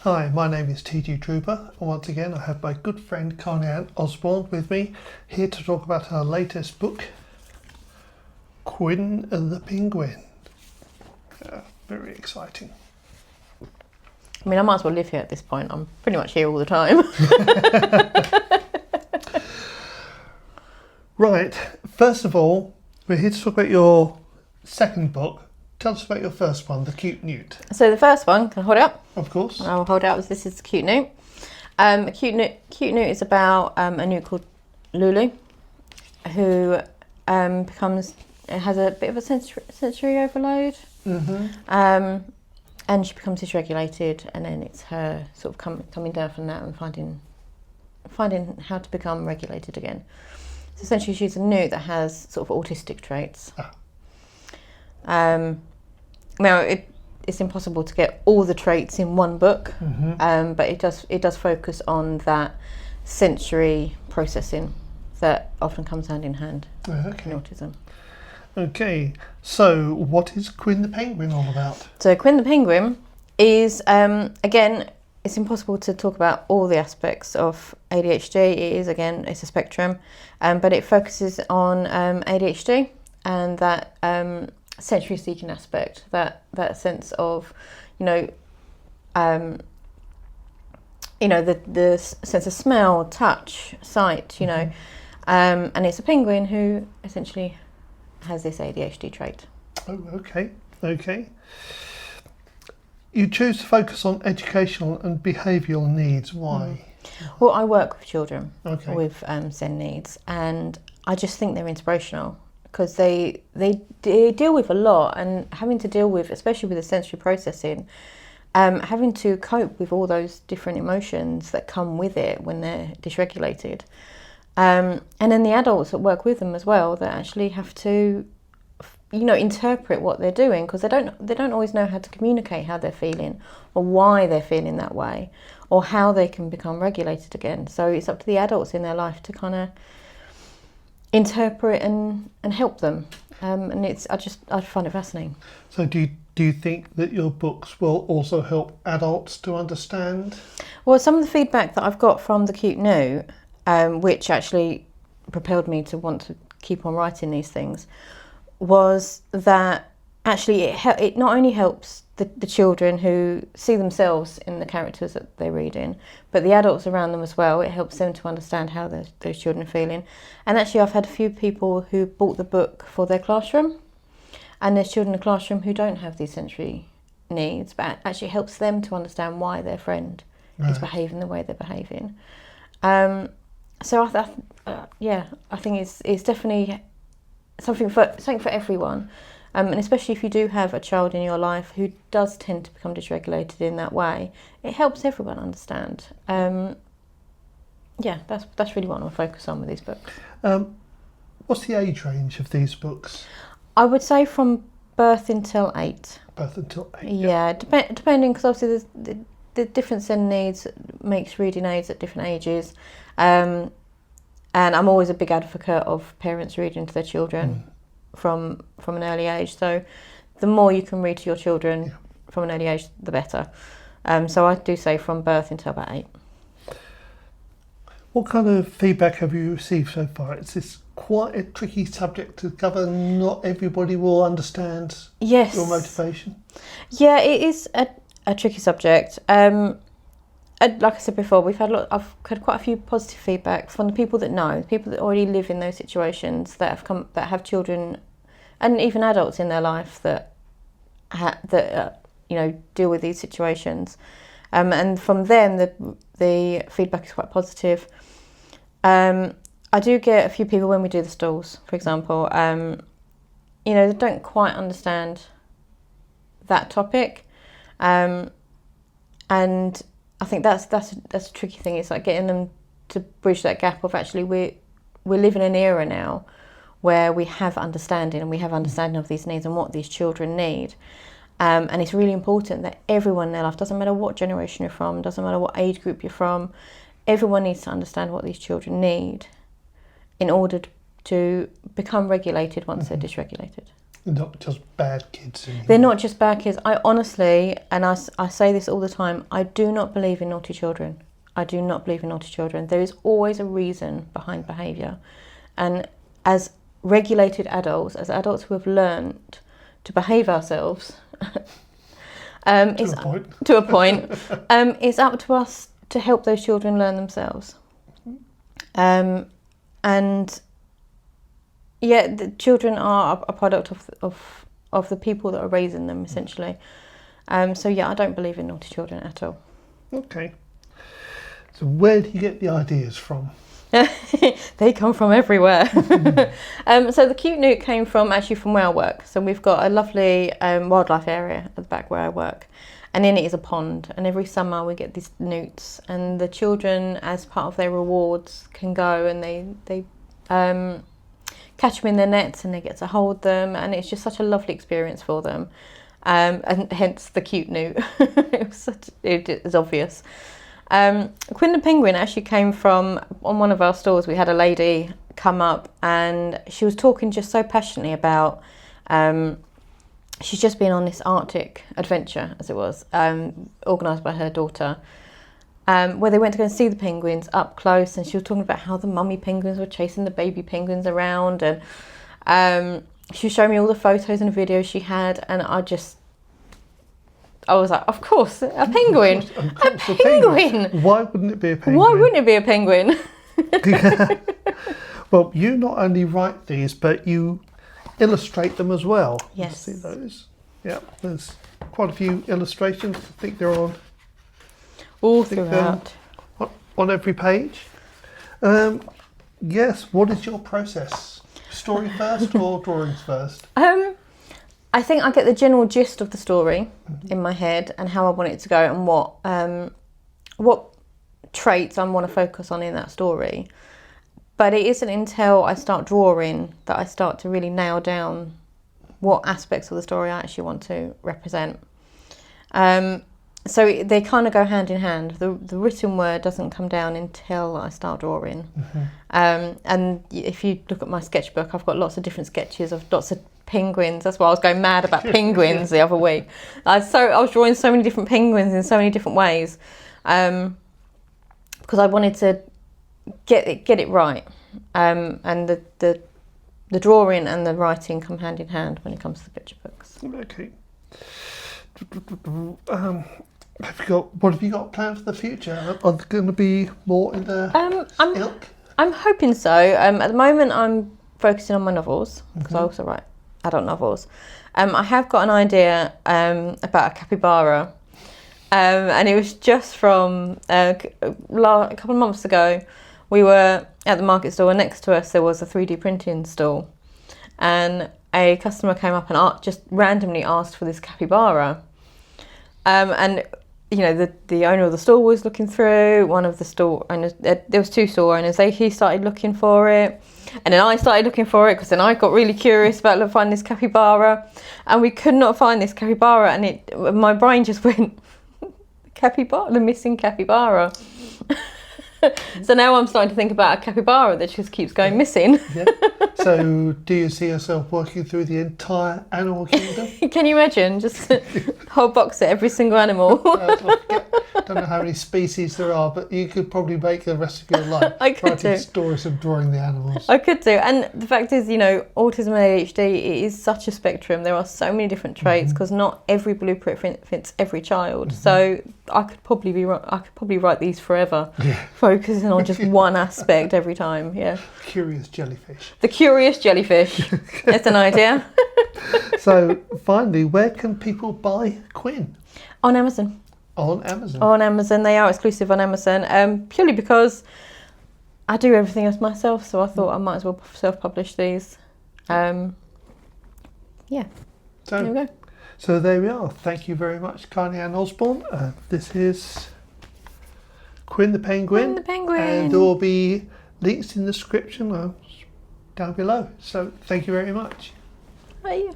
Hi, my name is tgtrouper, and once again I have my good friend Carley Ann Osborn with me, here to talk about her latest book, Quinn the Penguin. Very exciting. I mean, I might as well live here at this point. I'm pretty much here all the time. Right, first of all, we're here to talk about your second book. Tell us about your first one, The Cute Newt. So the first one, can I hold it up? Of course. I'll hold it up. This is Cute Newt. Cute Newt is about a newt called Lulu, who has a bit of a sensory overload. Mm-hmm. And she becomes dysregulated, and then it's her sort of coming down from that and finding how to become regulated again. So essentially, she's a newt that has sort of autistic traits. Now it's impossible to get all the traits in one book, but it does focus on that sensory processing that often comes hand in hand in autism. Okay, so what is Quinn the Penguin all about? So Quinn the Penguin is, again, it's impossible to talk about all the aspects of ADHD. It is, again, it's a spectrum, but it focuses on ADHD and that sensory seeking aspect, that sense of, the sense of smell, touch, sight, and it's a penguin who essentially has this ADHD trait. Oh, okay. You choose to focus on educational and behavioural needs. Why? Well, I work with children with SEND needs, and I just think they're inspirational because they deal with a lot, and having to deal with, especially with the sensory processing, having to cope with all those different emotions that come with it when they're dysregulated. And then the adults that work with them as well, that actually have to, interpret what they're doing, because they don't always know how to communicate how they're feeling or why they're feeling that way or how they can become regulated again. So it's up to the adults in their life to kind of interpret and help them. And I find it fascinating. So do you think that your books will also help adults to understand? Well, some of the feedback that I've got from The Cute Newt, which actually propelled me to want to keep on writing these things, was that actually it not only helps the children who see themselves in the characters that they're reading, but the adults around them as well. It helps them to understand how those children are feeling. And actually I've had a few people who bought the book for their classroom, and there's children in the classroom who don't have these sensory needs, but actually helps them to understand why their friend is behaving the way they're behaving. So I think it's definitely something for everyone, and especially if you do have a child in your life who does tend to become dysregulated in that way, it helps everyone understand. That's really what I focus on with these books. What's the age range of these books? I would say from birth until 8. Birth until 8. Yeah, depending, because obviously the different SEND needs makes reading aids at different ages. And I'm always a big advocate of parents reading to their children from an early age. So the more you can read to your children from an early age, the better. So I do say from birth until about 8. What kind of feedback have you received so far? It's quite a tricky subject to cover. Not everybody will understand your motivation. Yeah, it is a tricky subject. Like I said before, I've had quite a few positive feedback from the people that know, people that already live in those situations, that have children, and even adults in their life that deal with these situations. And from them, the feedback is quite positive. I do get a few people when we do the stalls, for example, they don't quite understand that topic, and I think that's a tricky thing. It's like getting them to bridge that gap of actually we live in an era now where we have understanding, and we have understanding of these needs and what these children need. And it's really important that everyone in their life, doesn't matter what generation you're from, doesn't matter what age group you're from, everyone needs to understand what these children need in order to become regulated once they're dysregulated. Not just bad kids anymore. They're not just bad kids. I honestly, and I say this all the time, I do not believe in naughty children. I do not believe in naughty children. There is always a reason behind behaviour. And as regulated adults, as adults who have learned to behave ourselves, to a point, it's up to us to help those children learn themselves. And yeah, the children are a product of the people that are raising them, essentially. So yeah, I don't believe in naughty children at all. Okay. So where do you get the ideas from? They come from everywhere. So the Cute Newt came from where I work. So we've got a lovely wildlife area at the back where I work, and in it is a pond. And every summer we get these newts, and the children, as part of their rewards, can go and they catch them in their nets, and they get to hold them, and it's just such a lovely experience for them. And hence the Cute Newt. It is obvious. Quinn the Penguin actually came from, on one of our stores, we had a lady come up and she was talking just so passionately about, she's just been on this Arctic adventure, as it was, organised by her daughter, where they went to go and see the penguins up close, and she was talking about how the mummy penguins were chasing the baby penguins around, and she showed me all the photos and videos she had, and I was like, of course, a penguin. Of course, a penguin. Why wouldn't it be a penguin? Why wouldn't it be a penguin? Well, you not only write these, but you illustrate them as well. Yes. See those? Yeah, there's quite a few illustrations. I think they're on all throughout. On every page. Yes, what is your process? Story first or drawings first? I think I get the general gist of the story in my head and how I want it to go, and what traits I want to focus on in that story. But it isn't until I start drawing that I start to really nail down what aspects of the story I actually want to represent. So they kind of go hand in hand. The written word doesn't come down until I start drawing. And if you look at my sketchbook, I've got lots of different sketches of lots of penguins. That's why I was going mad about penguins the other week. I was drawing so many different penguins in so many different ways, because I wanted to get it right. And the drawing and the writing come hand in hand when it comes to the picture books. Okay. What have you got planned for the future? Are there going to be more in the ilk? I'm hoping so. At the moment, I'm focusing on my novels, because I also write adult novels. I have got an idea about a capybara, and it was just from a couple of months ago. We were at the market store, and next to us there was a 3D printing stall, and a customer came up and just randomly asked for this capybara. And you know, the owner of the store was looking through. One of the store owners, there was two store owners. He started looking for it, and then I started looking for it, because then I got really curious about finding this capybara, and we could not find this capybara, and my brain just went, capybara, the missing capybara. So now I'm starting to think about a capybara that just keeps going missing. Yeah. So do you see yourself working through the entire animal kingdom? Can you imagine? Just a whole box of every single animal. Don't know how many species there are, but you could probably make the rest of your life writing stories of drawing the animals. I could do. And the fact is, you know, autism and ADHD, it is such a spectrum. There are so many different traits, because not every blueprint fits every child. So I could probably write these forever, focusing on just one aspect every time. Yeah. Curious jellyfish. The curious jellyfish. That's an idea. So finally, where can people buy Quinn? On Amazon. On Amazon. On Amazon, they are exclusive on Amazon. Purely because I do everything else myself, so I thought I might as well self-publish these. Yeah. So there we go. So there we are. Thank you very much, Carley Ann Osborn. This is Quinn the Penguin. Quinn the Penguin. And there will be links in the description down below. So thank you very much. Bye.